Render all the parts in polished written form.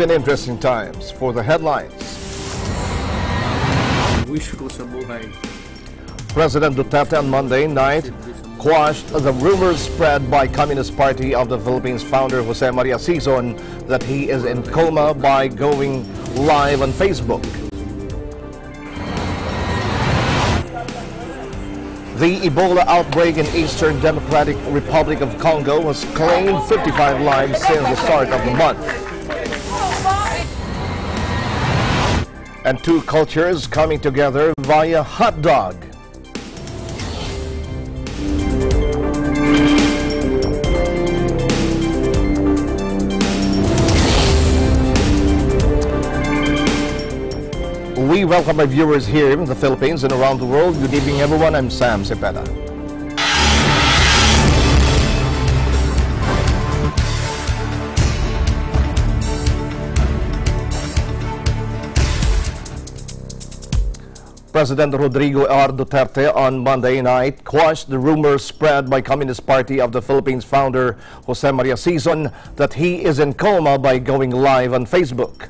in interesting times. For the headlines, Wish ko sa buhay. President Duterte on Monday night quashed the rumors spread by Communist Party of the Philippines founder Jose Maria Sison that he is in coma by going live on Facebook. The Ebola outbreak in Eastern Democratic Republic of Congo has claimed 55 lives since the start of the month. And two cultures coming together via hot dog. We welcome our viewers here in the Philippines and around the world. Good evening, everyone. I'm Sam Cepeda. President Rodrigo R. Duterte on Monday night quashed the rumors spread by Communist Party of the Philippines founder Jose Maria Sison that he is in coma by going live on Facebook.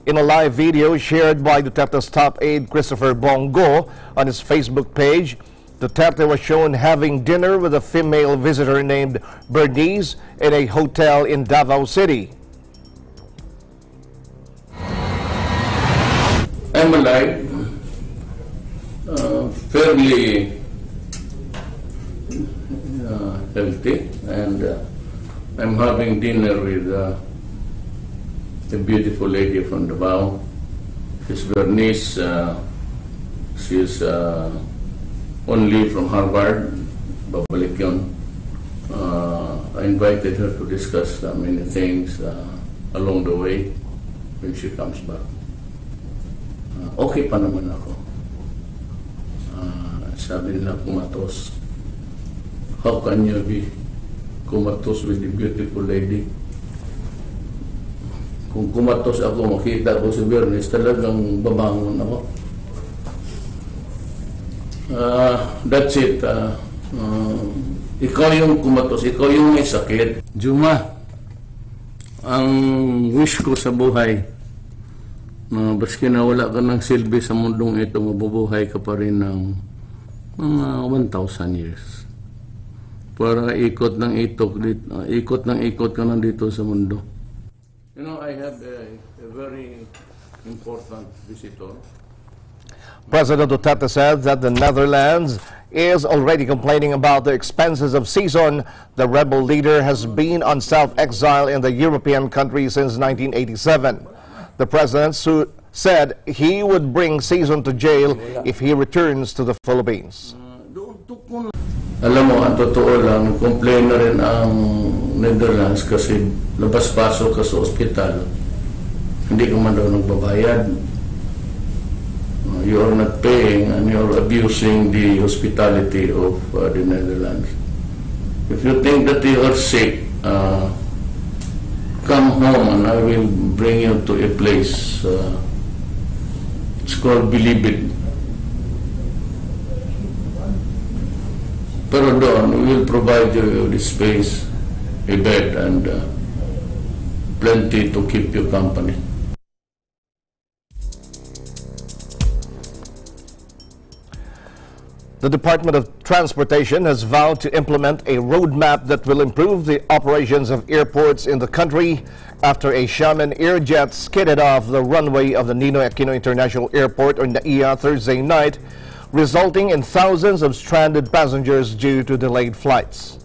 In a live video shared by Duterte's top aide Christopher Bongo on his Facebook page, Duterte was shown having dinner with a female visitor named Bernice in a hotel in Davao City. I'm alive, fairly healthy, and I'm having dinner with a beautiful lady from Davao. She's Bernice. She's only from Harvard, babalik yun. I invited her to discuss many things along the way when she comes back. Okay pa naman ako. Sabi nila kumatos. How can you be kumatos with a beautiful lady? Kung kumatos ako, makita ko si Bernice, talagang babangon ako. That's it. Ikaw yung kumatos, ikaw yung may sakit. Juma, ang wish ko sa buhay, baski na wala ka ng silbi sa mundong ito, mabubuhay ka pa rin ng mga 1,000 years. Para ikot ng ikot ka na dito sa mundo. You know, I have a very important visitor. President Duterte said that the Netherlands is already complaining about the expenses of Sison. The rebel leader has been on self-exile in the European country since 1987. The president said he would bring Sison to jail if he returns to the Philippines. Alam mo, ang totoo lang, complain na rin ang Netherlands kasi labas-pasok ka sa ospital, hindi ka man daw nagbabayad. You are not paying and you are abusing the hospitality of the Netherlands. If you think that you are sick, come home and I will bring you to a place. It's called Believe It. Pero doon, we will provide you with space, a bed, and plenty to keep you company. The Department of Transportation has vowed to implement a roadmap that will improve the operations of airports in the country after a Xiamen Airjet skidded off the runway of the Ninoy Aquino International Airport on NAIA Thursday night, resulting in thousands of stranded passengers due to delayed flights.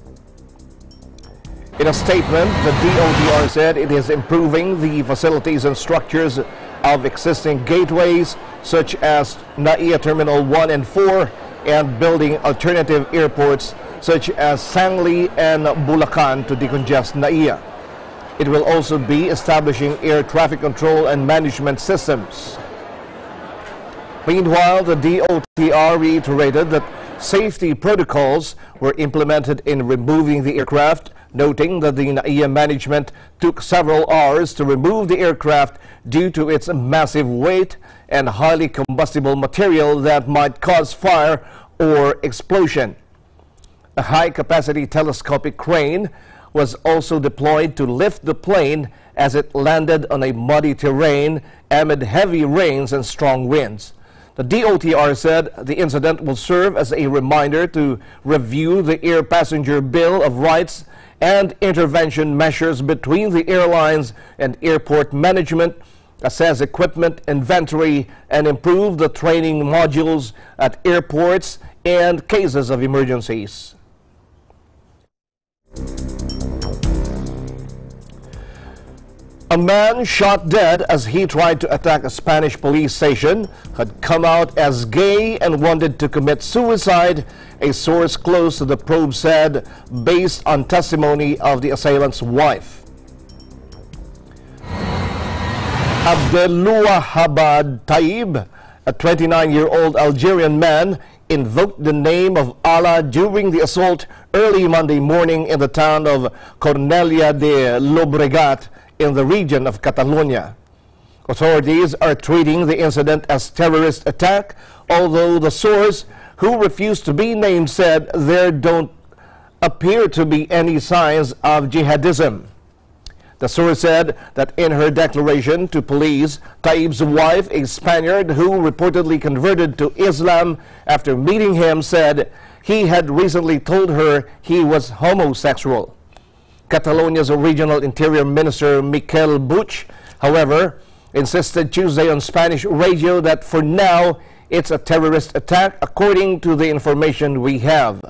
In a statement, the DOTR said it is improving the facilities and structures of existing gateways such as NAIA Terminal 1 and 4 and building alternative airports such as Sangli and Bulacan to decongest NAIA. It will also be establishing air traffic control and management systems. Meanwhile, the DOTR reiterated that safety protocols were implemented in removing the aircraft, noting that the NAIA management took several hours to remove the aircraft due to its massive weight and highly combustible material that might cause fire or explosion. A high-capacity telescopic crane was also deployed to lift the plane as it landed on a muddy terrain amid heavy rains and strong winds. The DOTR said the incident will serve as a reminder to review the Air Passenger Bill of Rights and intervention measures between the airlines and airport management, assess equipment inventory, and improve the training modules at airports and cases of emergencies. A man shot dead as he tried to attack a Spanish police station had come out as gay and wanted to commit suicide, a source close to the probe said, based on testimony of the assailant's wife. Abdelouahabad Taib, a 29-year-old Algerian man, invoked the name of Allah during the assault early Monday morning in the town of Cornellà de Llobregat in the region of Catalonia. Authorities are treating the incident as terrorist attack, although the source, who refused to be named, said there don't appear to be any signs of jihadism. The source said that in her declaration to police, Taib's wife, a Spaniard who reportedly converted to Islam after meeting him, said he had recently told her he was homosexual. Catalonia's regional interior minister, Miquel Buch, however, insisted Tuesday on Spanish radio that for now it's a terrorist attack according to the information we have.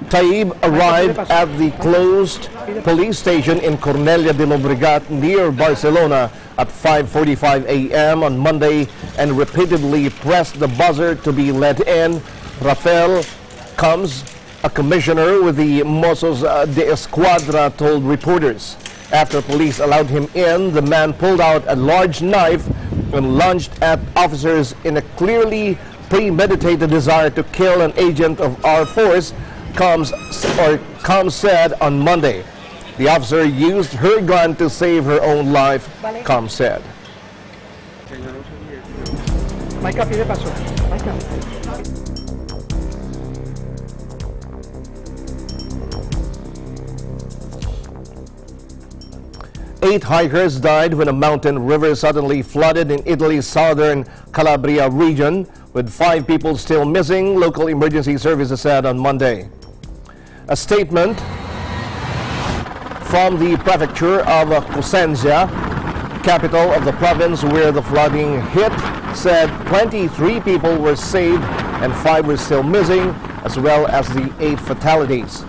Taib arrived at the closed police station in Cornellà de Llobregat near Barcelona at 5:45 a.m. on Monday and repeatedly pressed the buzzer to be let in. Rafael Combs, a commissioner with the Mossos de Esquadra, told reporters. After police allowed him in, the man pulled out a large knife and lunged at officers in a clearly premeditated desire to kill an agent of our force, Combs said on Monday. The officer used her gun to save her own life, Combs said. Eight hikers died when a mountain river suddenly flooded in Italy's southern Calabria region, with 5 people still missing, local emergency services said on Monday. A statement from the prefecture of Cosenza, capital of the province where the flooding hit, said 23 people were saved and 5 were still missing, as well as the 8 fatalities.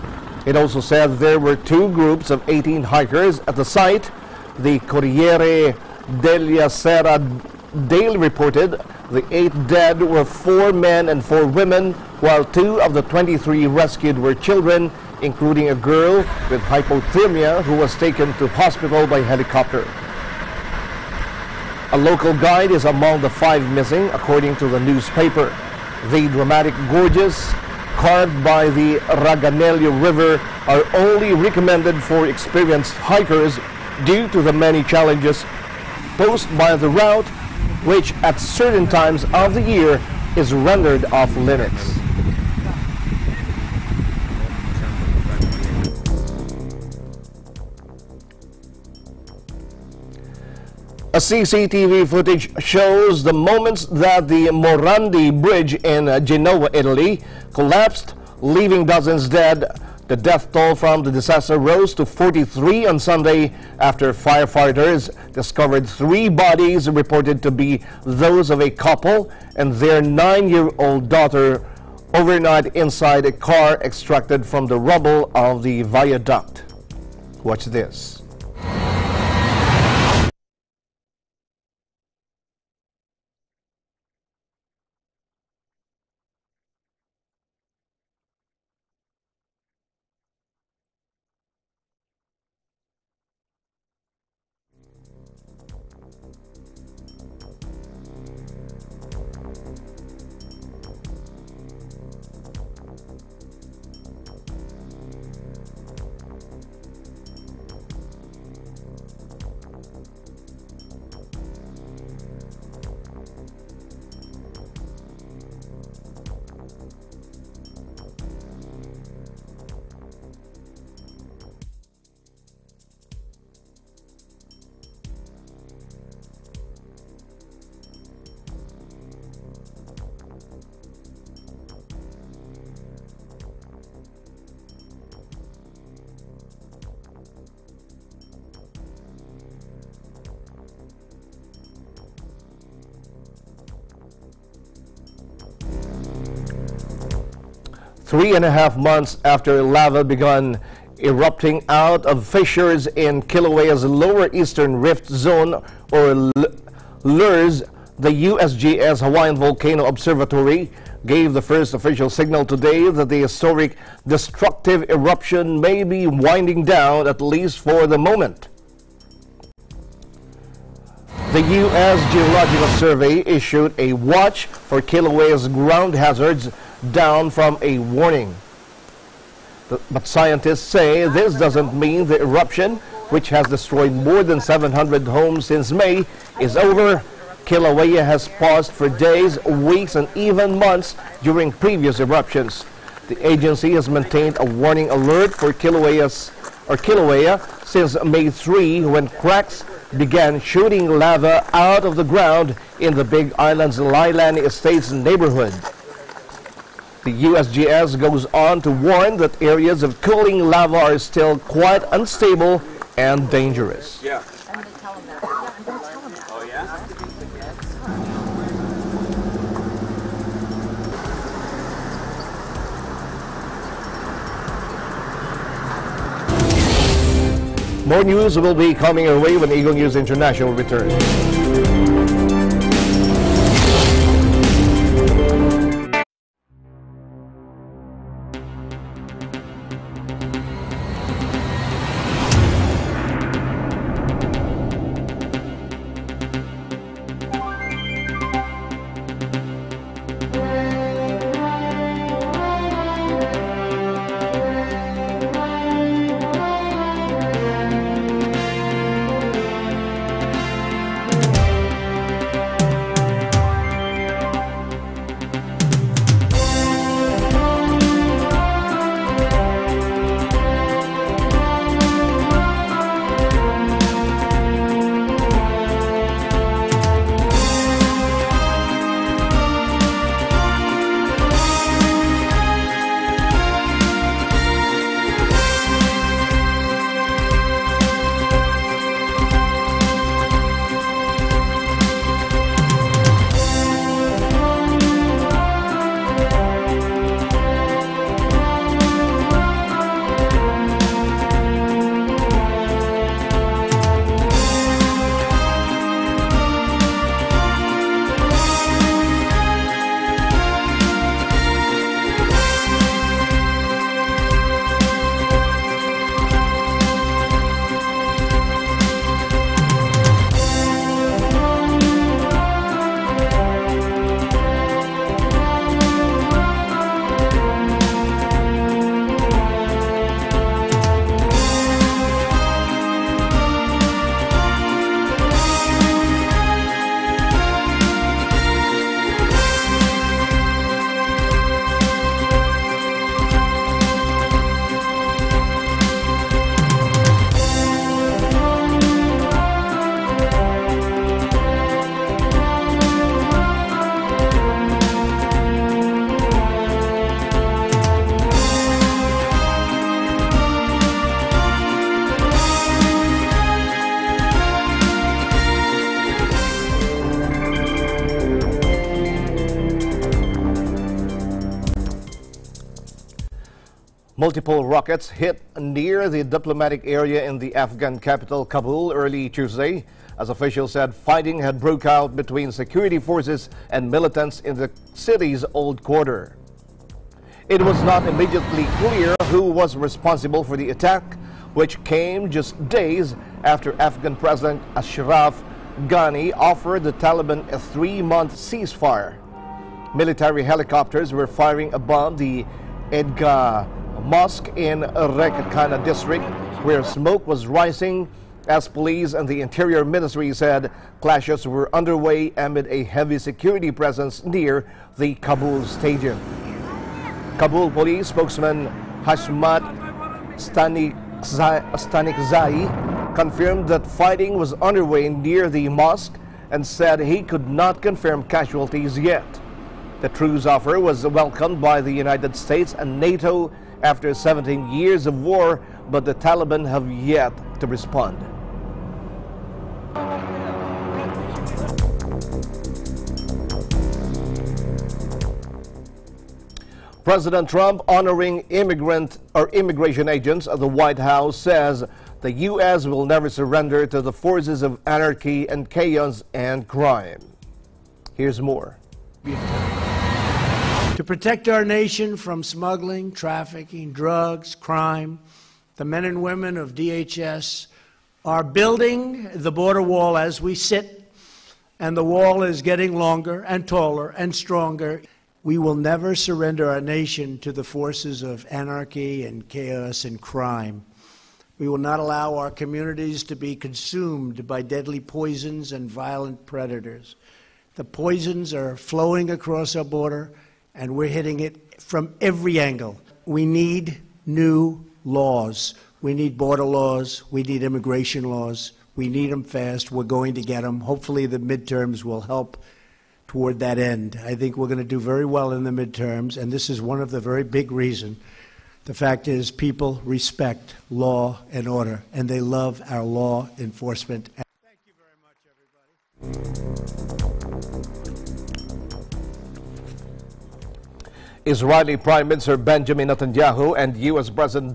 It also said there were 2 groups of 18 hikers at the site. The Corriere della Sera Daily reported the 8 dead were 4 men and 4 women, while 2 of the 23 rescued were children, including a girl with hypothermia who was taken to hospital by helicopter. A local guide is among the 5 missing, according to the newspaper. The dramatic gorges carved by the Raganello River are only recommended for experienced hikers due to the many challenges posed by the route, which at certain times of the year is rendered off limits. A CCTV footage shows the moments that the Morandi Bridge in Genoa, Italy, collapsed, leaving dozens dead. The death toll from the disaster rose to 43 on Sunday after firefighters discovered 3 bodies reported to be those of a couple and their 9-year-old daughter overnight inside a car extracted from the rubble of the viaduct. Watch this. 3.5 months after lava began erupting out of fissures in Kilauea's lower eastern rift zone, or LERS, the USGS Hawaiian Volcano Observatory gave the first official signal today that the historic destructive eruption may be winding down, at least for the moment. The U.S. Geological Survey issued a watch for Kilauea's ground hazards, down from a warning. But scientists say this doesn't mean the eruption, which has destroyed more than 700 homes since May, is over. Kilauea has paused for days, weeks, and even months during previous eruptions. The agency has maintained a warning alert for Kilauea since May 3, when cracks began shooting lava out of the ground in the Big Island's Lailani Estates neighborhood. The USGS goes on to warn that areas of cooling lava are still quite unstable and dangerous. Yeah. I'm going to tell them that. Yeah, I'm going to tell them that. Oh, yeah? More news will be coming your way when Eagle News International returns. Multiple rockets hit near the diplomatic area in the Afghan capital, Kabul, early Tuesday. As officials said, fighting had broke out between security forces and militants in the city's old quarter. It was not immediately clear who was responsible for the attack, which came just days after Afghan President Ashraf Ghani offered the Taliban a 3-month ceasefire. Military helicopters were firing above the Edgah Mosque in Rekakana district, where smoke was rising as police and the Interior Ministry said clashes were underway amid a heavy security presence near the Kabul stadium. Kabul police spokesman Hashmat Stanikzai confirmed that fighting was underway near the mosque and said he could not confirm casualties yet. The truce offer was welcomed by the United States and NATO after 17 years of war, but the Taliban have yet to respond. President Trump honoring immigration agents at the White House says the U.S. will never surrender to the forces of anarchy and chaos and crime. Here's more. To protect our nation from smuggling, trafficking, drugs, crime, the men and women of DHS are building the border wall as we sit, and the wall is getting longer and taller and stronger. We will never surrender our nation to the forces of anarchy and chaos and crime. We will not allow our communities to be consumed by deadly poisons and violent predators. The poisons are flowing across our border, and we're hitting it from every angle. We need new laws. We need border laws. We need immigration laws. We need them fast. We're going to get them. Hopefully the midterms will help toward that end. I think we're going to do very well in the midterms, and this is one of the very big reasons. The fact is people respect law and order, and they love our law enforcement. Thank you very much, everybody. Israeli Prime Minister Benjamin Netanyahu and U.S. President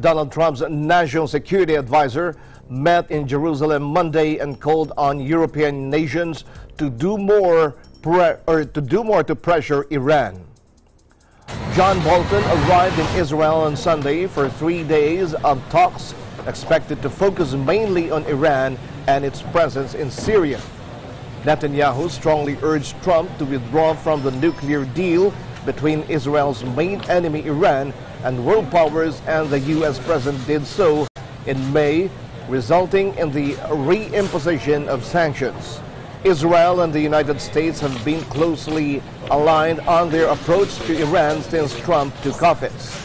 Donald Trump's National Security Advisor met in Jerusalem Monday and called on European nations to do more to pressure Iran. John Bolton arrived in Israel on Sunday for 3 days of talks expected to focus mainly on Iran and its presence in Syria. Netanyahu strongly urged Trump to withdraw from the nuclear deal between Israel's main enemy Iran and world powers, and the U.S. president did so in May, resulting in the reimposition of sanctions. Israel and the United States have been closely aligned on their approach to Iran since Trump took office.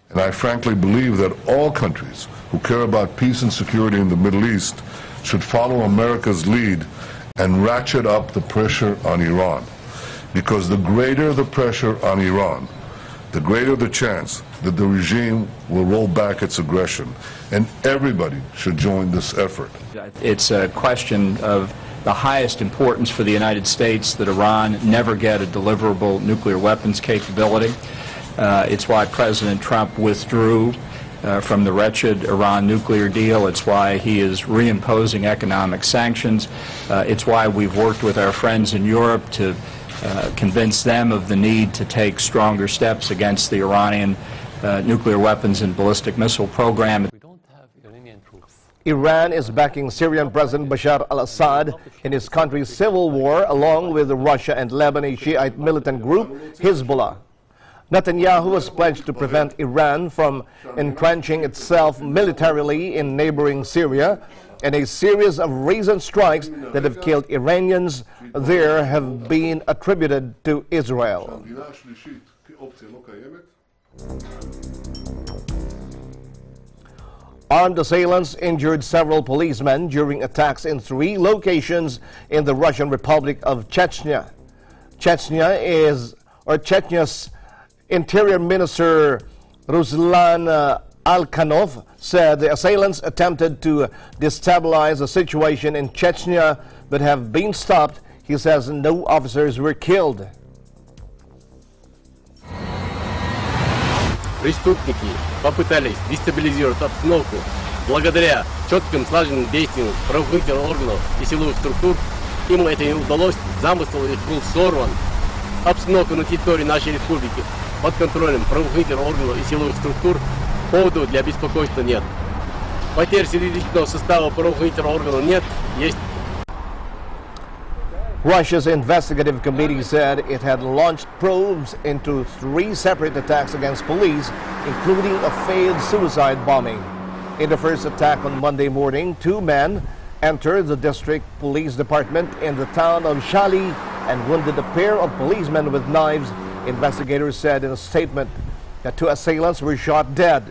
And I frankly believe that all countries who care about peace and security in the Middle East should follow America's lead and ratchet up the pressure on Iran. Because the greater the pressure on Iran, the greater the chance that the regime will roll back its aggression. And everybody should join this effort. It's a question of the highest importance for the United States that Iran never get a deliverable nuclear weapons capability. It's why President Trump withdrew from the wretched Iran nuclear deal. It's why he is reimposing economic sanctions. It's why we've worked with our friends in Europe to convince them of the need to take stronger steps against the Iranian nuclear weapons and ballistic missile program. Iran is backing Syrian President Bashar al-Assad in his country's civil war, along with Russia and Lebanese Shiite militant group Hezbollah. Netanyahu has pledged to prevent Iran from entrenching itself militarily in neighboring Syria, and a series of recent strikes that have killed Iranians there have been attributed to Israel. Armed assailants injured several policemen during attacks in 3 locations in the Russian Republic of Chechnya. Chechnya's Interior Minister Ruslan Alkanov said the assailants attempted to destabilize the situation in Chechnya but have been stopped. He says no officers were killed. Преступники попытались дестабилизировать обстановку. Благодаря четким слаженным действиям правоохранительных органов и силовых структур им это не удалось, замысел их был сорван. Обстановка на территории нашей республики под контролем правоохранительных органов и силовых структур, поводов для беспокойства нет. Потерь среди личного состава правоохранительных органов нет, есть. Russia's investigative committee said it had launched probes into 3 separate attacks against police, including a failed suicide bombing. In the first attack on Monday morning, 2 men entered the district police department in the town of Shali and wounded a pair of policemen with knives. Investigators said in a statement that 2 assailants were shot dead.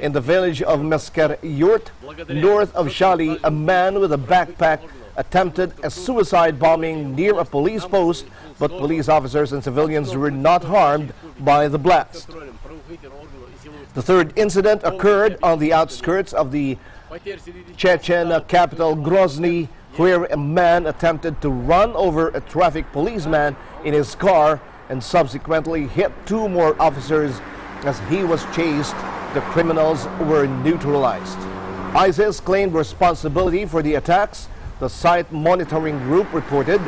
In the village of Mesker Yurt, north of Shali, a man with a backpack attempted a suicide bombing near a police post, but police officers and civilians were not harmed by the blast. The third incident occurred on the outskirts of the Chechen capital Grozny, where a man attempted to run over a traffic policeman in his car and subsequently hit two more officers. As he was chased, the criminals were neutralized. ISIS claimed responsibility for the attacks, the site monitoring group reported,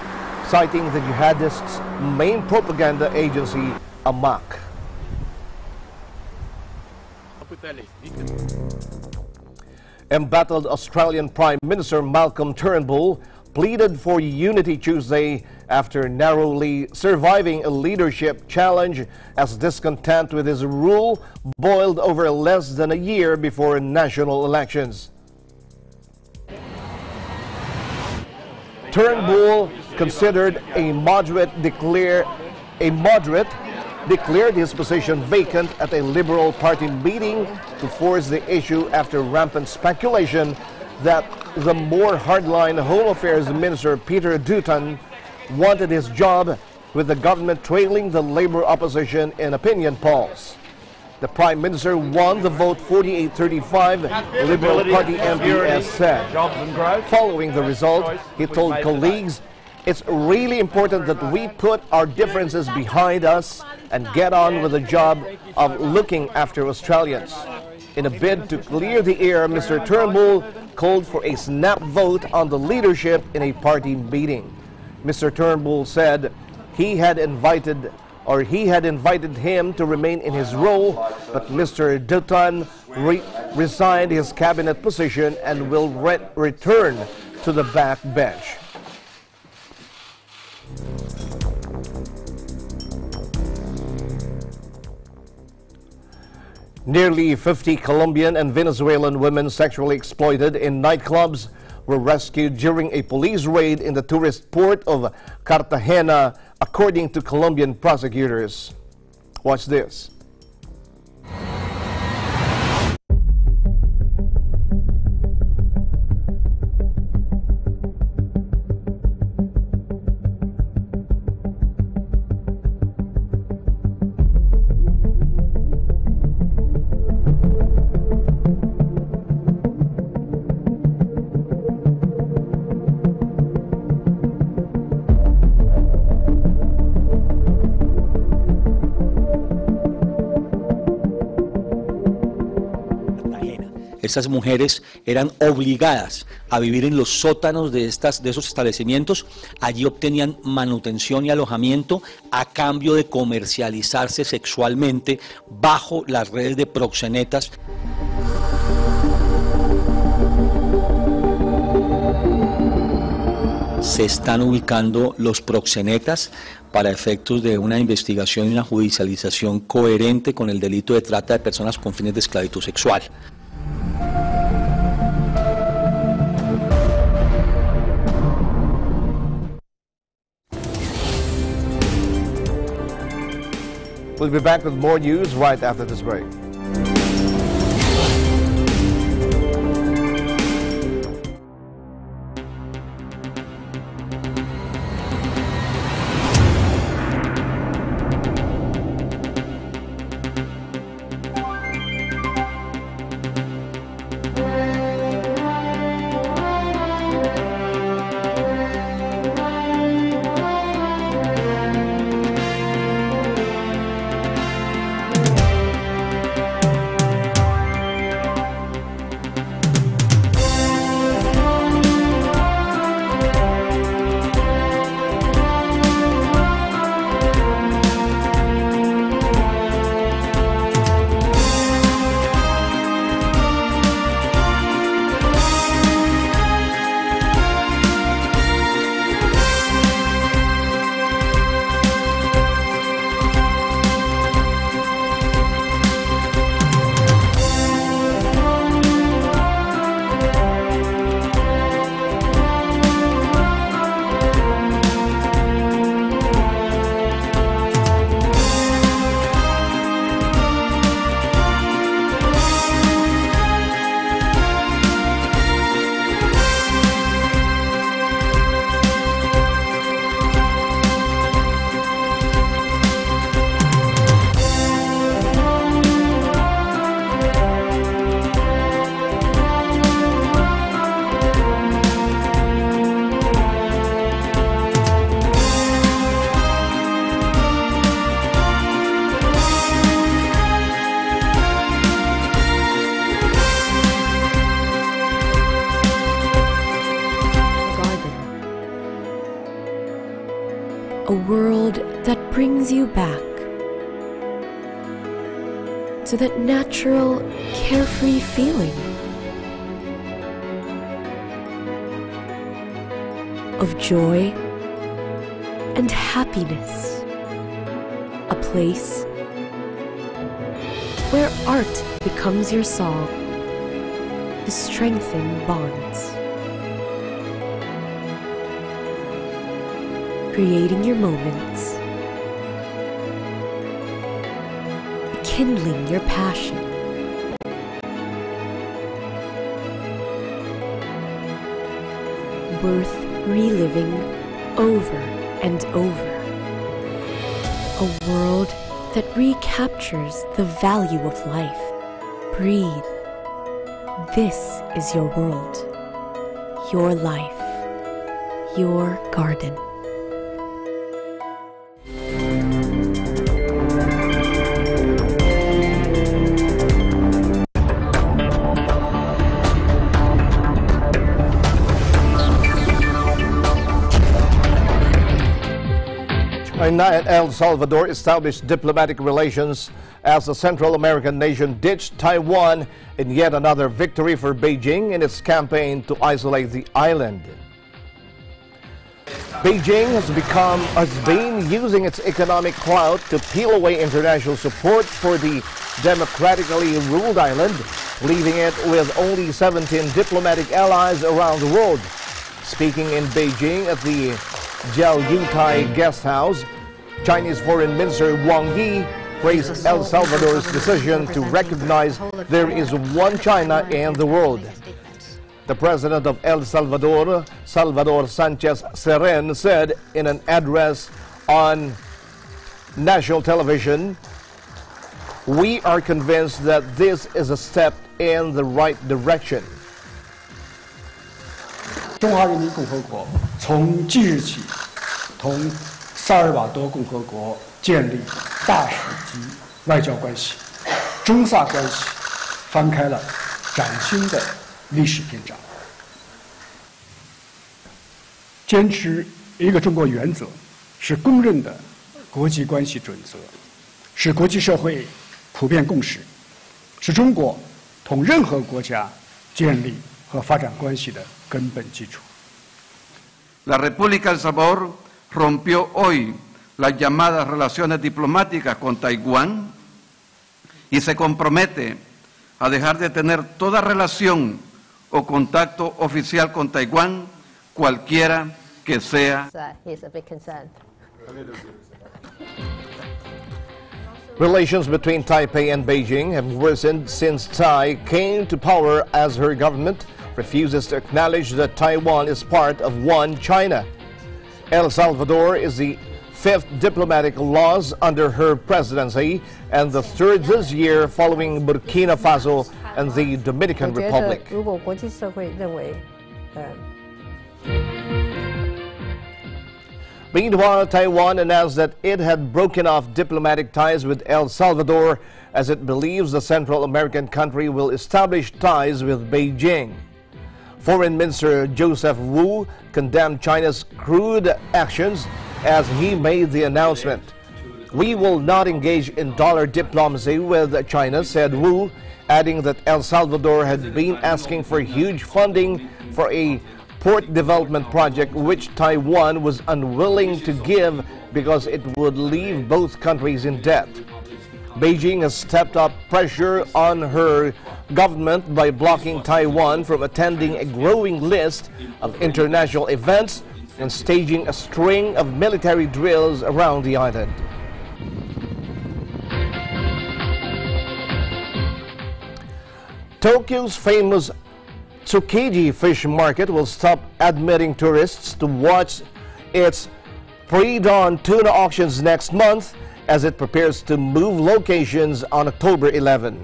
citing the jihadists' main propaganda agency, Amaq. Embattled Australian Prime Minister Malcolm Turnbull pleaded for unity Tuesday after narrowly surviving a leadership challenge as discontent with his rule boiled over less than a year before national elections. Turnbull, considered a moderate, declared his position vacant at a Liberal Party meeting to force the issue after rampant speculation that the more hardline Home Affairs Minister Peter Dutton wanted his job, with the government trailing the Labour opposition in opinion polls. The Prime Minister won the vote 48-35, Liberal Party MPs said. Following the result, he told colleagues, "It's really important that we put our differences behind us and get on with the job of looking after Australians." In a bid to clear the air, Mr. Turnbull called for a snap vote on the leadership in a party meeting. Mr. Turnbull said he had invited him to remain in his role, but Mr. Dutton resigned his cabinet position and will return to the backbench. Nearly 50 Colombian and Venezuelan women sexually exploited in nightclubs were rescued during a police raid in the tourist port of Cartagena, according to Colombian prosecutors. Watch this. Estas mujeres eran obligadas a vivir en los sótanos de esos establecimientos. Allí obtenían manutención y alojamiento a cambio de comercializarse sexualmente bajo las redes de proxenetas. Se están ubicando los proxenetas para efectos de una investigación y una judicialización coherente con el delito de trata de personas con fines de esclavitud sexual. We'll be back with more news right after this break. A world that brings you back to that natural, carefree feeling of joy and happiness. A place where art becomes your song to strengthen bonds. Creating your moments, kindling your passion. Worth reliving over and over. A world that recaptures the value of life. Breathe. This is your world, your life, your garden. China and El Salvador established diplomatic relations as the Central American nation ditched Taiwan in yet another victory for Beijing in its campaign to isolate the island. Beijing has been using its economic clout to peel away international support for the democratically ruled island, leaving it with only 17 diplomatic allies around the world. Speaking in Beijing at the Jiaoyutai Guest House, Chinese Foreign Minister Wang Yi praised El Salvador's decision to recognize there is one China in the world. The president of El Salvador, Salvador Sanchez Seren, said in an address on national television, "We are convinced that this is a step in the right direction." 中华人民共和国从即日起同萨尔瓦多共和国建立大使级外交关系，中萨关系翻开了崭新的历史篇章。坚持一个中国原则是公认的国际关系准则，是国际社会普遍共识，是中国同任何国家建立和发展关系的根本基础。 La República de El Salvador rompió hoy las llamadas relaciones diplomáticas con Taiwán y se compromete a dejar de tener toda relación o contacto oficial con Taiwán, cualquiera que sea. He's a big concern. Relations between Taipei and Beijing have worsened since Tsai came to power, as her government refuses to acknowledge that Taiwan is part of one China. El Salvador is the 5th diplomatic loss under her presidency and the 3rd this year, following Burkina Faso and the Dominican Republic. Meanwhile, Taiwan announced that it had broken off diplomatic ties with El Salvador as it believes the Central American country will establish ties with Beijing. Foreign Minister Joseph Wu condemned China's crude actions as he made the announcement. "We will not engage in dollar diplomacy with China," said Wu, adding that El Salvador had been asking for huge funding for a port development project which Taiwan was unwilling to give because it would leave both countries in debt. Beijing has stepped up pressure on her government by blocking Taiwan from attending a growing list of international events and staging a string of military drills around the island. Tokyo's famous Tsukiji fish market will stop admitting tourists to watch its pre-dawn tuna auctions next month as it prepares to move locations on October 11.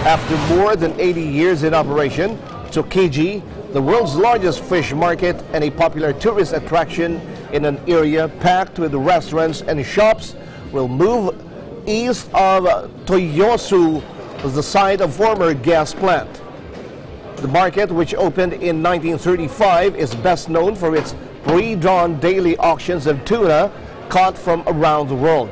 After more than 80 years in operation, Tsukiji, the world's largest fish market and a popular tourist attraction in an area packed with restaurants and shops, will move east of Toyosu, the site of former gas plant. The market, which opened in 1935, is best known for its pre-dawn daily auctions of tuna caught from around the world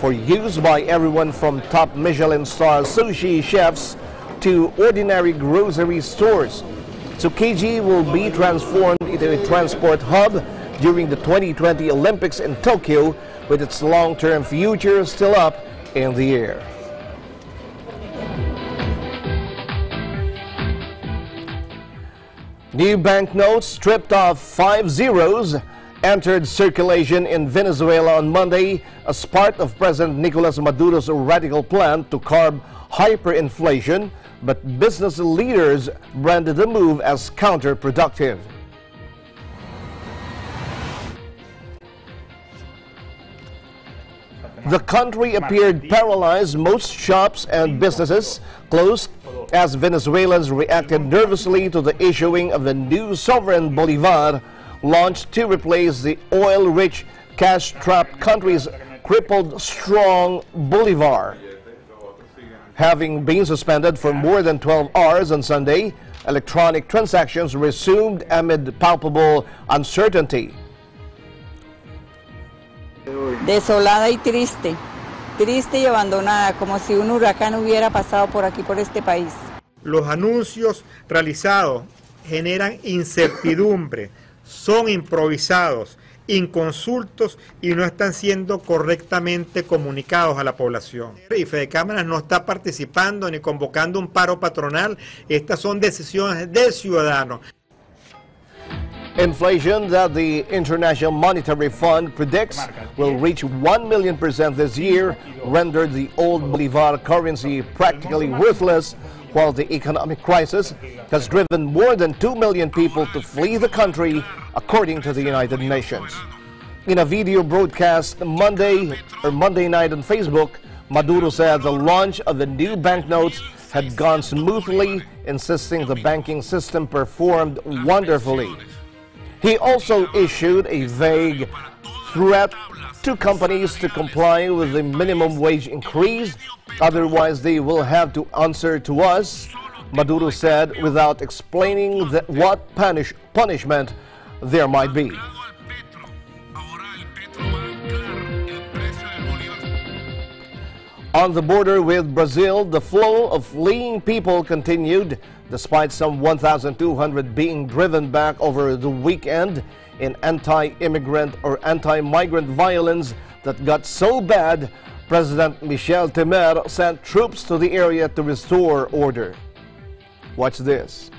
for use by everyone from top Michelin-star sushi chefs to ordinary grocery stores. Tsukiji will be transformed into a transport hub during the 2020 Olympics in Tokyo, with its long-term future still up in the air. New banknotes stripped of 5 zeros entered circulation in Venezuela on Monday as part of President Nicolas Maduro's radical plan to curb hyperinflation, but business leaders branded the move as counterproductive. The country appeared paralyzed, most shops and businesses closed as Venezuelans reacted nervously to the issuing of the new sovereign bolivar launched to replace the oil-rich, cash-strapped country's crippled strong bolivar. Having been suspended for more than 12 hours on Sunday, electronic transactions resumed amid palpable uncertainty. Desolada y triste, triste y abandonada, como si un huracán hubiera pasado por aquí, por este país. Los anuncios realizados generan incertidumbre, son improvisados, inconsultos y no están siendo correctamente comunicados a la población. Y Fedecámaras no está participando ni convocando un paro patronal, estas son decisiones del ciudadano. Inflation that the International Monetary Fund predicts will reach 1 million% this year rendered the old Bolivar currency practically worthless, while the economic crisis has driven more than 2 million people to flee the country, according to the United Nations. In a video broadcast Monday night on Facebook, Maduro said the launch of the new banknotes had gone smoothly, insisting the banking system performed wonderfully. He also issued a vague threat to companies to comply with the minimum wage increase, otherwise they will have to answer to us, Maduro said, without explaining what punishment there might be. On the border with Brazil, the flow of fleeing people continued, despite some 1,200 being driven back over the weekend in anti-immigrant or anti-migrant violence that got so bad, President Michel Temer sent troops to the area to restore order. Watch this.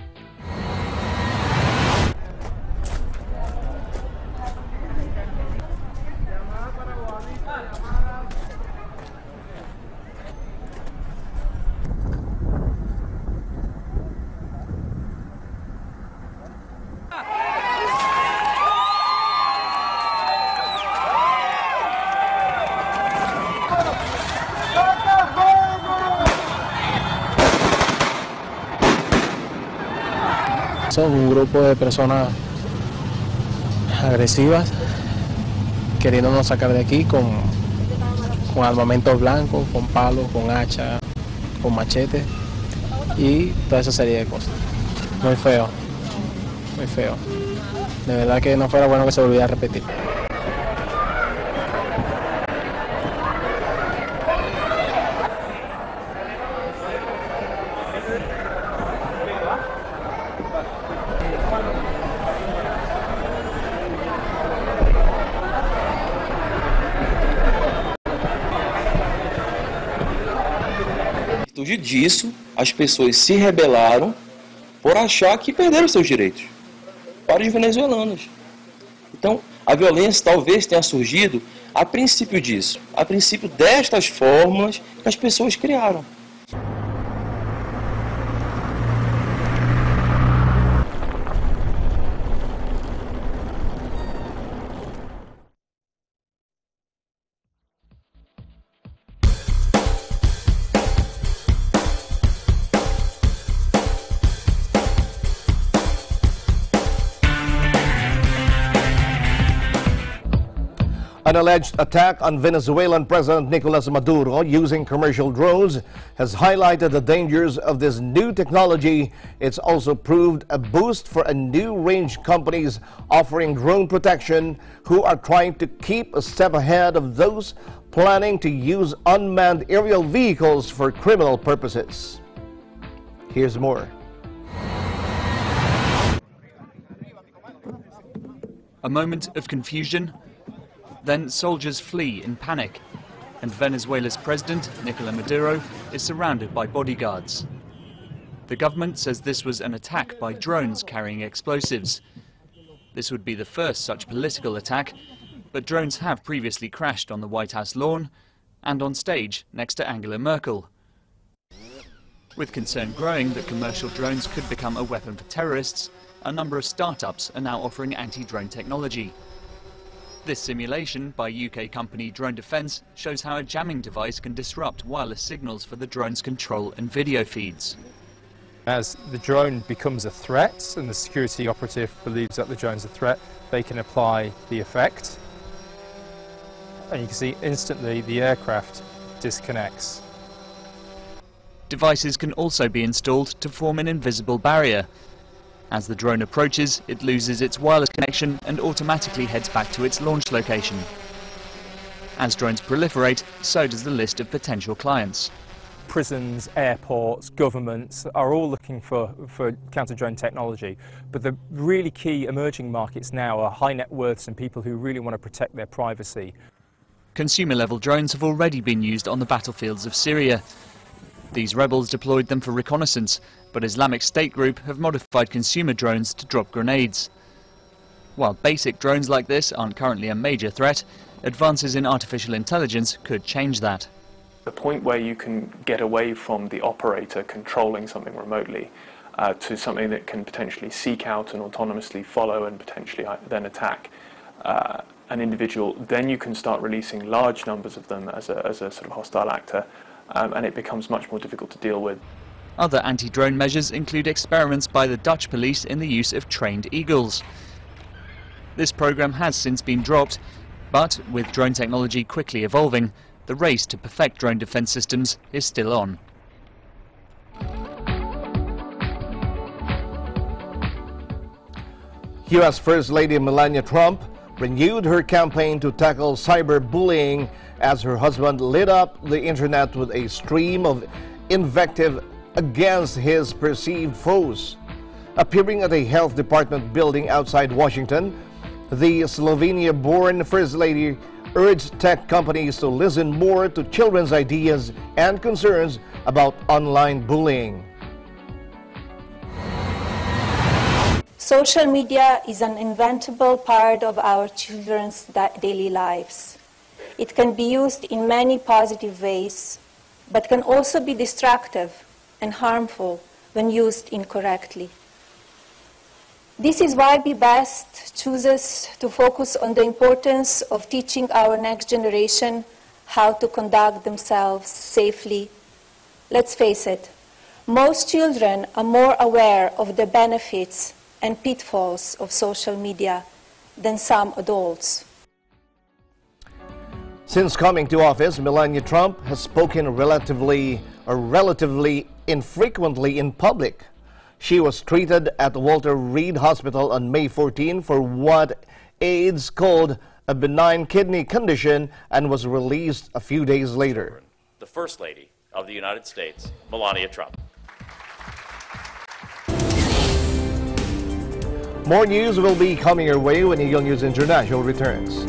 Son un grupo de personas agresivas queriéndonos sacar de aquí con armamentos blancos, con palos, con hacha, con machete y toda esa serie de cosas. Muy feo, muy feo. De verdad que no fuera bueno que se volviera a repetir. Disso, as pessoas se rebelaram por achar que perderam seus direitos para os venezuelanos. Então, a violência talvez tenha surgido a princípio disso, a princípio destas formas que as pessoas criaram. An alleged attack on Venezuelan President Nicolas Maduro using commercial drones has highlighted the dangers of this new technology. It's also proved a boost for a new range companies offering drone protection who are trying to keep a step ahead of those planning to use unmanned aerial vehicles for criminal purposes. Here's more. A moment of confusion. Then soldiers flee in panic, and Venezuela's president, Nicolas Maduro, is surrounded by bodyguards. The government says this was an attack by drones carrying explosives. This would be the first such political attack, but drones have previously crashed on the White House lawn and on stage next to Angela Merkel. With concern growing that commercial drones could become a weapon for terrorists, a number of startups are now offering anti-drone technology. This simulation by UK company Drone Defence shows how a jamming device can disrupt wireless signals for the drone's control and video feeds. As the drone becomes a threat and the security operative believes that the drone's a threat, they can apply the effect. And you can see instantly the aircraft disconnects. Devices can also be installed to form an invisible barrier. As the drone approaches, it loses its wireless connection and automatically heads back to its launch location. As drones proliferate, so does the list of potential clients. Prisons, airports, governments are all looking for counter-drone technology, but the really key emerging markets now are high net worths and people who really want to protect their privacy. Consumer-level drones have already been used on the battlefields of Syria. These rebels deployed them for reconnaissance, but Islamic State group have modified consumer drones to drop grenades. While basic drones like this aren't currently a major threat, advances in artificial intelligence could change that. The point where you can get away from the operator controlling something remotely to something that can potentially seek out and autonomously follow and potentially then attack an individual, then you can start releasing large numbers of them as a sort of hostile actor, and it becomes much more difficult to deal with. Other anti-drone measures include experiments by the Dutch police in the use of trained eagles. This program has since been dropped, but with drone technology quickly evolving, the race to perfect drone defense systems is still on. U.S. First Lady Melania Trump renewed her campaign to tackle cyberbullying as her husband lit up the internet with a stream of invective against his perceived foes. Appearing at a health department building outside Washington, the Slovenia-born First Lady urged tech companies to listen more to children's ideas and concerns about online bullying. Social media is an inventable part of our children's daily lives. It can be used in many positive ways, but can also be destructive and harmful when used incorrectly. This is why BEST chooses to focus on the importance of teaching our next generation how to conduct themselves safely. Let's face it, most children are more aware of the benefits and pitfalls of social media than some adults. Since coming to office, Melania Trump has spoken relatively infrequently in public. She was treated at Walter Reed Hospital on May 14 for what aides called a benign kidney condition and was released a few days later. The First Lady of the United States, Melania Trump. More news will be coming your way when Eagle News International returns.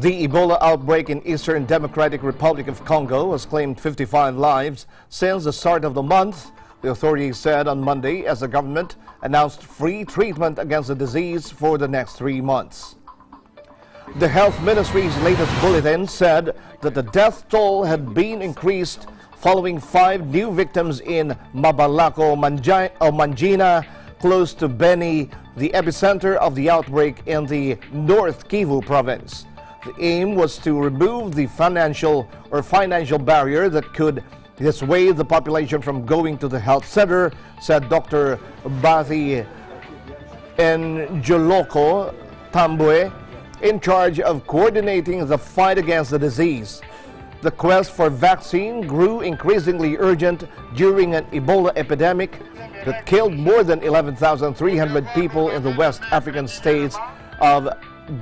The Ebola outbreak in Eastern Democratic Republic of Congo has claimed 55 lives since the start of the month, the authorities said on Monday, as the government announced free treatment against the disease for the next 3 months. The Health Ministry's latest bulletin said that the death toll had been increased following 5 new victims in Mabalako, Mangina, close to Beni, the epicenter of the outbreak in the North Kivu province. The aim was to remove the financial barrier that could dissuade the population from going to the health center, said Dr. Bathi Njoloko Tambwe, in charge of coordinating the fight against the disease. The quest for vaccine grew increasingly urgent during an Ebola epidemic that killed more than 11,300 people in the West African states of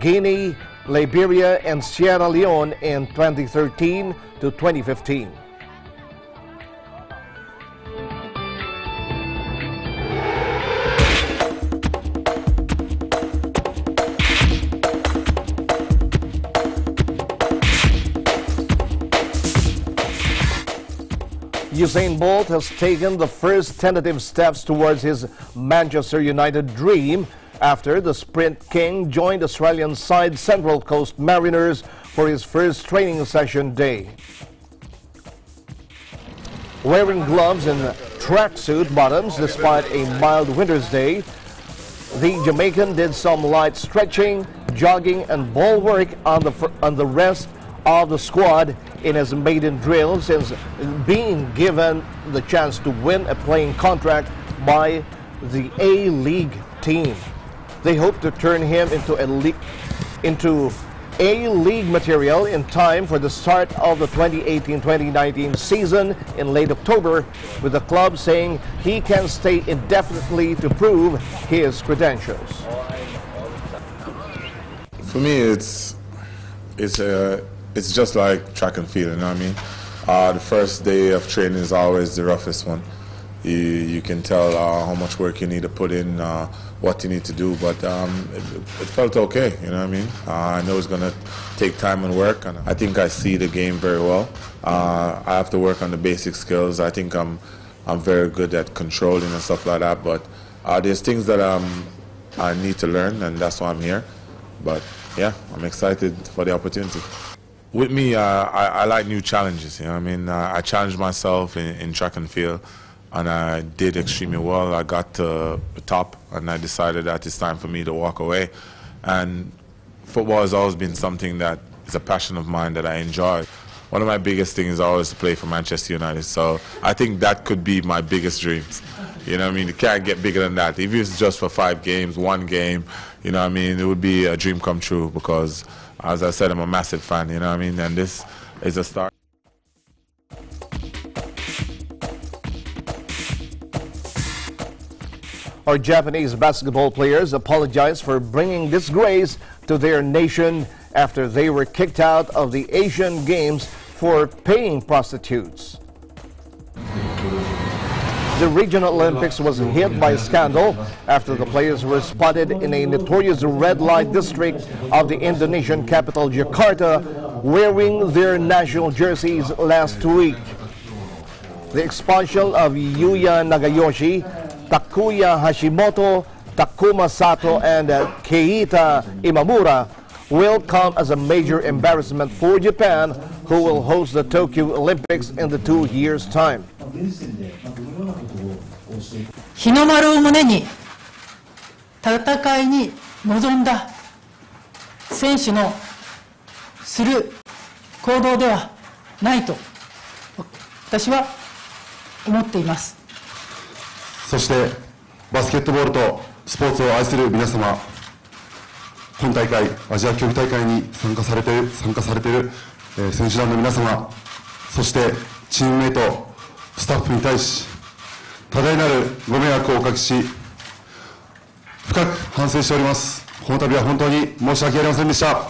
Guinea, Liberia, and Sierra Leone in 2013 to 2015. Usain Bolt has taken the first tentative steps towards his Manchester United dream after the Sprint King joined Australian side Central Coast Mariners for his first training session day. Wearing gloves and tracksuit bottoms despite a mild winter's day, the Jamaican did some light stretching, jogging and ball work on the rest of the squad in his maiden drill since being given the chance to win a playing contract by the A-League team. They hope to turn him into A-League material in time for the start of the 2018-2019 season in late October, with the club saying he can stay indefinitely to prove his credentials. For me, it's just like track and field, you know what I mean? The first day of training is always the roughest one. You can tell how much work you need to put in, what you need to do, but it felt okay, you know what I mean? I know it's going to take time and work, and I think I see the game very well. I have to work on the basic skills. I think I'm very good at controlling and stuff like that, but there's things that I need to learn, and that's why I'm here. But yeah, I'm excited for the opportunity. With me, I like new challenges, you know what I mean? I challenged myself in track and field, and I did extremely well. I got to the top, and I decided that it's time for me to walk away. And football has always been something that is a passion of mine that I enjoy. One of my biggest things is always to play for Manchester United, so I think that could be my biggest dreams. You know what I mean? It can't get bigger than that. If it's just for 5 games, 1 game, you know what I mean, it would be a dream come true because, as I said, I'm a massive fan, you know what I mean? And this is a start. Our Japanese basketball players apologize for bringing disgrace to their nation after they were kicked out of the Asian Games for paying prostitutes. The Regional Olympics was hit by scandal after the players were spotted in a notorious red light district of the Indonesian capital Jakarta wearing their national jerseys last week. The expulsion of Yuya Nagayoshi, Takuya Hashimoto, Takuma Sato, and Keita Imamura will come as a major embarrassment for Japan, who will host the Tokyo Olympics in the 2 years' time. 日の丸を胸に戦いに臨んだ選手のする行動ではないと私は思っています。そしてバスケットボールとスポーツを愛する皆様、本大会アジア競技大会に参加されている選手団の皆様、そしてチームメイトスタッフに対し多大なるご迷惑をおかけし深く反省しております。この度は本当に申し訳ありませんでした。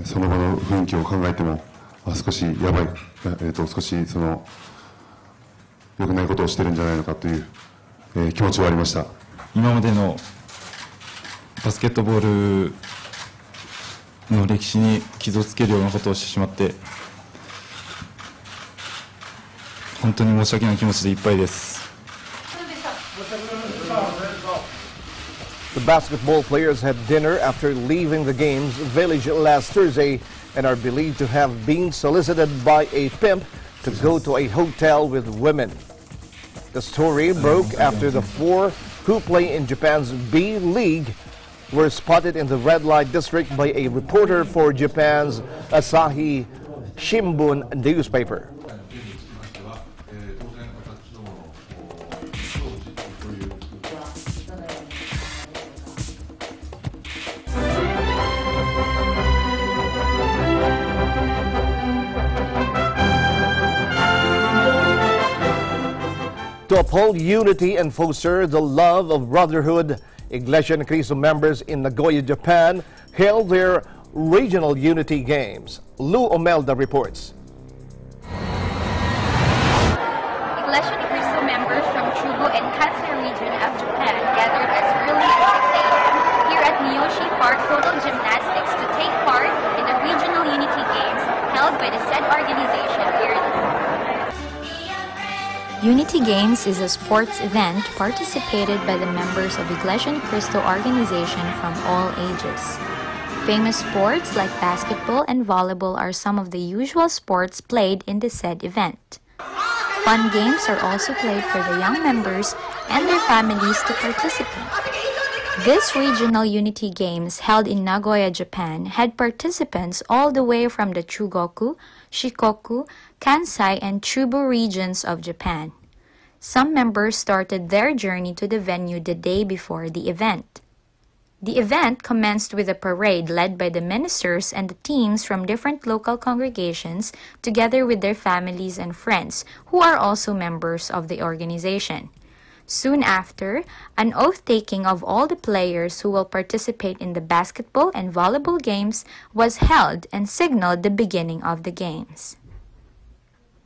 その場の雰囲気を考えても少しやばい、少し良くないことをしてるんじゃないのかという、気持ちはありました。今までのバスケットボールの歴史に傷をつけるようなことをしてしまって本当に申し訳ない気持ちでいっぱいです。 The basketball players had dinner after leaving the games village last Thursday and are believed to have been solicited by a pimp to go to a hotel with women. The story broke after the four who play in Japan's B League were spotted in the red light district by a reporter for Japan's Asahi Shimbun newspaper. To uphold unity and foster the love of brotherhood, Iglesia Ni Cristo members in Nagoya, Japan held their regional unity games. Lou Omelda reports. Iglesia Ni Cristo members from Chubu and Kansai region of Japan gathered as early as 6 a.m. here at Miyoshi Park Total Gymnastics to take part in the regional unity games held by the said organization yearly. Unity Games is a sports event participated by the members of Iglesia Ni Cristo organization from all ages. Famous sports like basketball and volleyball are some of the usual sports played in the said event. Fun games are also played for the young members and their families to participate. This regional unity games held in Nagoya, Japan had participants all the way from the Chugoku, Shikoku, Kansai, and Chubu regions of Japan. Some members started their journey to the venue the day before the event. The event commenced with a parade led by the ministers and the teams from different local congregations together with their families and friends who are also members of the organization. Soon after, an oath-taking of all the players who will participate in the basketball and volleyball games was held and signaled the beginning of the games.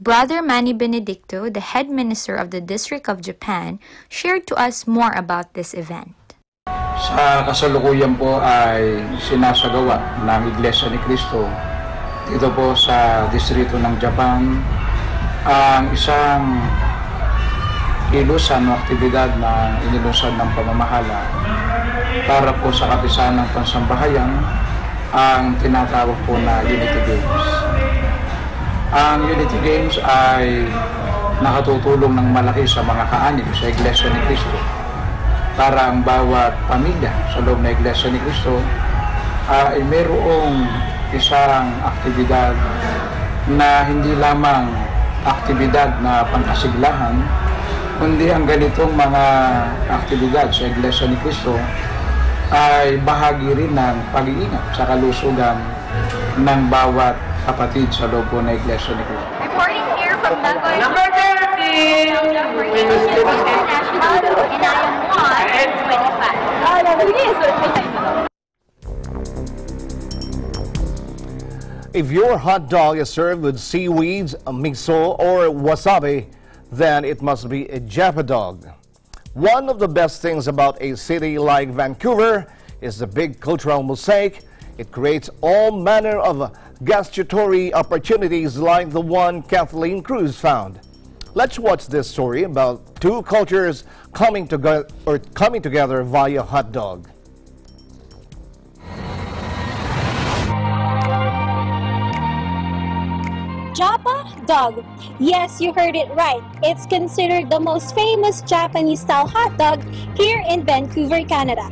Brother Manny Benedicto, the head minister of the District of Japan, shared to us more about this event. Sa kasalukuyan po ay sinasagawa ng Iglesia Ni Cristo dito po sa distrito ng Japan ang isang kilusan o aktibidad na inilunsad ng pamamahala para po sa kapisahan ng pansambahayan ang tinatawag po na Unity Games. Ang Unity Games ay nakatutulong ng malaki sa mga kaanib sa Iglesia Ni Cristo para ang bawat pamilya sa loob na Iglesia Ni Cristo ay mayroong isang aktibidad na hindi lamang aktibidad na pangkasiglahan, kundi ang ganitong mga aktibidad sa Iglesia Ni Cristo ay bahagi rin ng pag-iingat sa kalusugan ng bawat kapatid sa loob po na Iglesia Ni Cristo. Reporting here from Nagoya, number 30, International, and I am 125. If your hot dog is served with seaweeds, miso, or wasabi, then it must be a Japa dog. One of the best things about a city like Vancouver is the big cultural mosaic. It creates all manner of gustatory opportunities like the one Kathleen Cruz found. Let's watch this story about two cultures coming together via hot dog. Japa dog. Yes, you heard it right. It's considered the most famous Japanese-style hot dog here in Vancouver, Canada.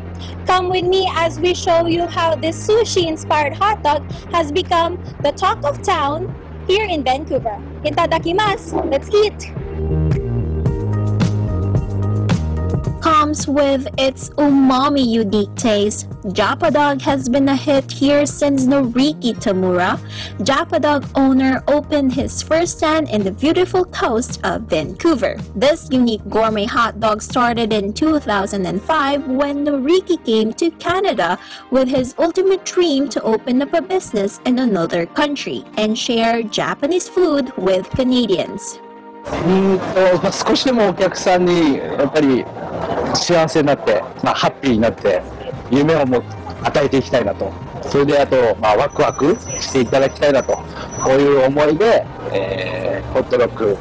Come with me as we show you how this sushi-inspired hot dog has become the talk of town here in Vancouver. Itadakimasu! Let's eat! Comes with its umami unique taste. Japa Dog has been a hit here since Noriki Tamura, Japa Dog owner, opened his first stand in the beautiful coast of Vancouver. This unique gourmet hot dog started in 2005 when Noriki came to Canada with his ultimate dream to open up a business in another country and share Japanese food with Canadians. 少しでもお客さんにやっぱり幸せになって、ハッピーになって夢を与えていきたいなとそれであと、ワクワクしていただきたいなと、こういう思いで、ホットドッグ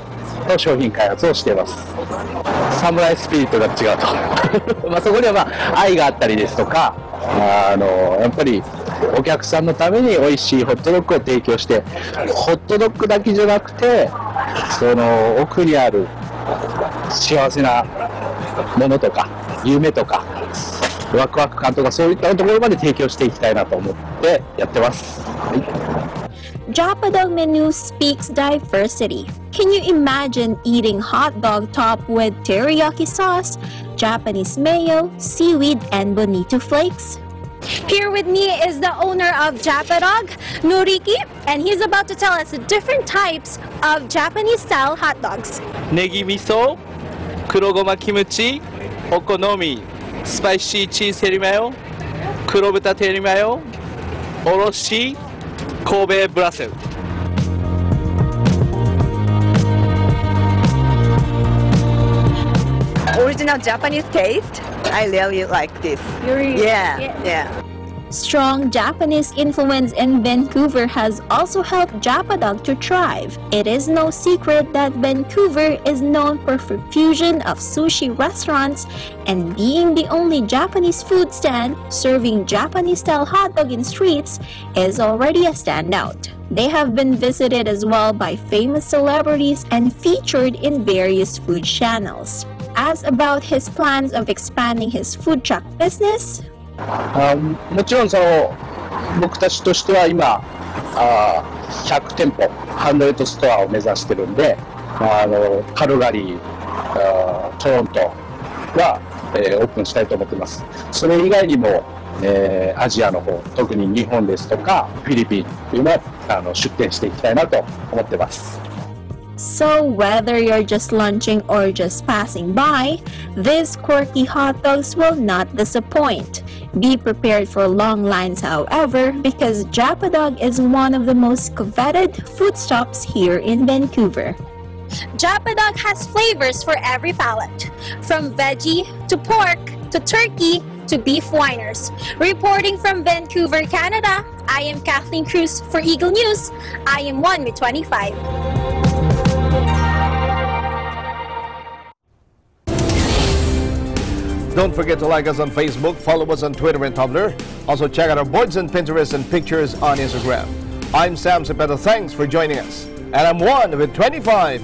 の商品開発をしています。サムライスピリットが違うとそこには愛があったりですとか、やっぱりお客さんのために美味しいホットドッグを提供して、ホットドッグだけじゃなくて、その奥にある幸せなものとか夢とかワクワク感とか、そういったところまで提供していきたいなと思ってやってます。Japadog menu speaks diversity. Can you imagine eating hot dog topped with teriyaki sauce, Japanese mayo, seaweed, and bonito flakes? Here with me is the owner of Japadog, Noriki, and he's about to tell us the different types of Japanese-style hot dogs. ネギ味噌、黒ごまキムチ、お好み、スパイシーチーズテリマヨ、黒豚テリマヨ、おろし、神戸ブラセル。Original Japanese taste. I really like this. Yeah. Strong Japanese influence in Vancouver has also helped Japadog to thrive. It is no secret that Vancouver is known for fusion of sushi restaurants, and being the only Japanese food stand serving Japanese-style hot dog in streets is already a standout. They have been visited as well by famous celebrities and featured in various food channels. Asked about his plans of expanding his food truck business, もちろん僕たちとしては今100店舗100ストアを目指してるんで、カルガリー、トロントは、オープンしたいと思ってます。それ以外にも、アジアの方、特に日本ですとかフィリピンというのは出店していきたいなと思ってます。So whether you're just lunching or just passing by, these quirky hot dogs will not disappoint. Be prepared for long lines, however, because Japadog is one of the most coveted food stops here in Vancouver. Japadog has flavors for every palate, from veggie to pork to turkey to beef whiners. Reporting from Vancouver, Canada, I am Kathleen Cruz for Eagle News. I am 1 with 25. Don't forget to like us on Facebook, follow us on Twitter and Tumblr. Also check out our boards and Pinterest and pictures on Instagram. I'm Sam Cepeda. Thanks for joining us. And I'm 1 with 25.